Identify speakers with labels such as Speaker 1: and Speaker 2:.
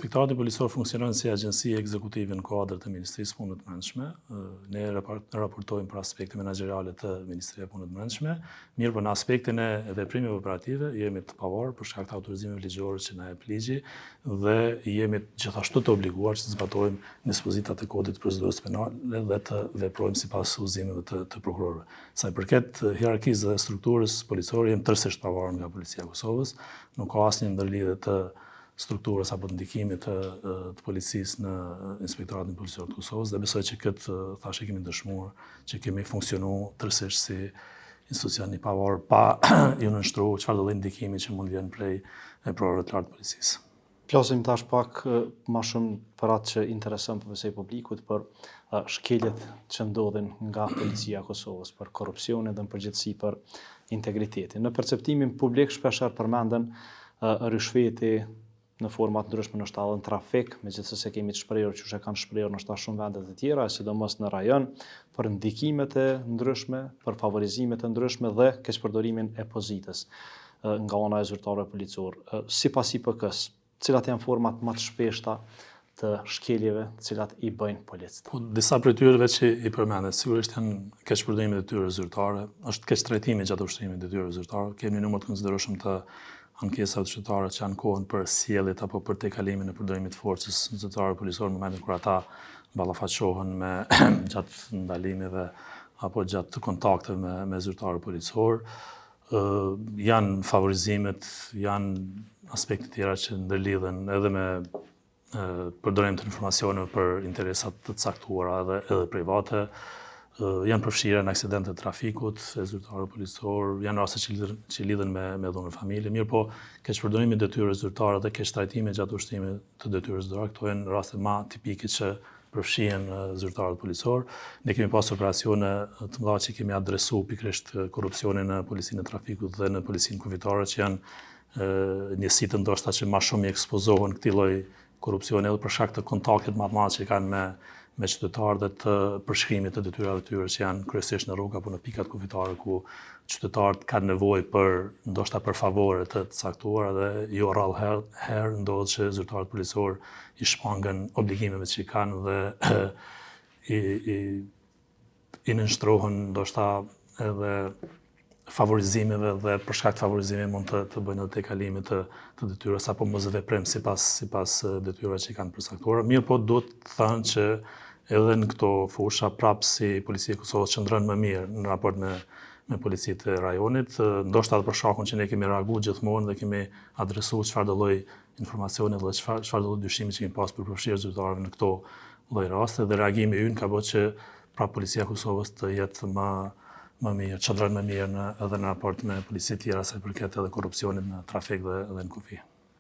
Speaker 1: Inspektorati Policor funksionon si agjenci ekzekutive në kuadër të Ministrisë Punëve të Brendshme. Ne raportojmë për aspekte menaxherale të Ministrisë Punëve të Brendshme, mirë për në aspektin e veprimeve operative jemi të pavarur për shkak të autorizimeve ligjore që na jep ligji dhe jemi gjithashtu të obliguar që të zbatojmë dispozitat e kodit të procedurës penale dhe të veprojmë sipas udhëzimeve të prokurorëve. Sa i përket hierarkisë dhe strukturës policore, jemi tërësisht pavarur nga Policia e Kosovës, nuk ka asnjë ndërlidhje të strukturës apo ndikimit të policisë në Inspektoratin Policor të Kosovës dhe besoj që këtë thashë kemi dëshmuar që kemi funksionuar tërësisht si institucion i pavarur pa ju nënshtruar çfarëdo lloj ndikimi që mund vjen prej veprorëve të lartë të policisë.
Speaker 2: Flasim tash pak më shumë për atë që intereson përveçse publikut për shkeljet që ndodhin nga Policia e Kosovës për korrupsionin dhe në përgjithësi për integritetin. Në perceptimin publik shpeshherë përmenden rishfeti në format ndryshme në shtallën trafik, megjithëse kemi të shprehur që kanë shprehur në shumë vende të tjera, sidomos në rajon, për ndikimet e ndryshme, për favorizimet e ndryshme dhe keqpërdorimin e pozitës nga ana e zyrtarëve policor. Sipas IPK-s, cilat janë format më të shpeshta të shkeljeve të cilat i bëjnë policët?
Speaker 1: Disa prej tyre që i përmendet, sigurisht janë keqpërdorimet e tyre zyrtare, është keqtrajtimi gjatë ushtrimit të tyre zyrtare. Kemi një numër të konsiderueshëm të ankesave qytetare që ankohen për sjelljet apo për tejkalimin e përdorimit të forcës zyrtare policor në momentin kur ata ballafaqohen me gjatë ndalimeve apo gjatë kontakteve me zyrtarë policor. Janë favorizimet, janë aspekte tjera që ndërlidhen edhe me përdorimin të informacioneve për interesat të caktuara edhe private. Janë përfshirë në aksidente të trafikut, e zyrtarëve policor, janë raste që lidhen me dhunën familje, mirë po keqpërdorimi i detyrës zyrtare dhe keqtrajtimi gjatë ushtrimit të detyrës zyrtare, këto janë raste më tipike që përfshihen zyrtarët policor. Ne kemi pasur operacione të mëdha që kemi adresuar pikërisht korrupsionin në policinë e trafikut dhe në policinë kufitare që janë njësi të ndoshta që më shumë i ekspozohen këtij lloj korrupsioni edhe për shkak të kontaktit më të madh që kanë me qytetarë dhe të përshkrimit të detyrave tyre që janë kryesisht në rrugë apo në pikat kufitare ku qytetarët kanë nevojë për ndoshta për favore të caktuara dhe jo rrallë herë ndodhet që zyrtarët policor i shmangën obligimeve që kanë dhe i nënshtrohen ndoshta edhe favorizimeve dhe për shkak të favorizimeve mund të bëjnë edhe tejkalimit të detyrës apo mos veprim sipas detyrave që kanë përcaktuara. Mirë po duhet të thënë që edhe në këto fusha prapë si Policia e Kosovës qëndron më mirë në raport me policitë e rajonit, ndoshta edhe për shkakun që ne kemi reaguar gjithmonë dhe kemi adresuar çfarëdo lloj informacioni dhe çfarëdo lloj dyshimi që kemi pasur për përfshirje zyrtarëve në këto lloj raste dhe reagimi ynë ka bërë që prapë Policia e Kosovës të jetë më mirë, qëndron më mirë edhe në raport me policitë tjera sa i përket edhe korrupsionit në trafik dhe në kufi.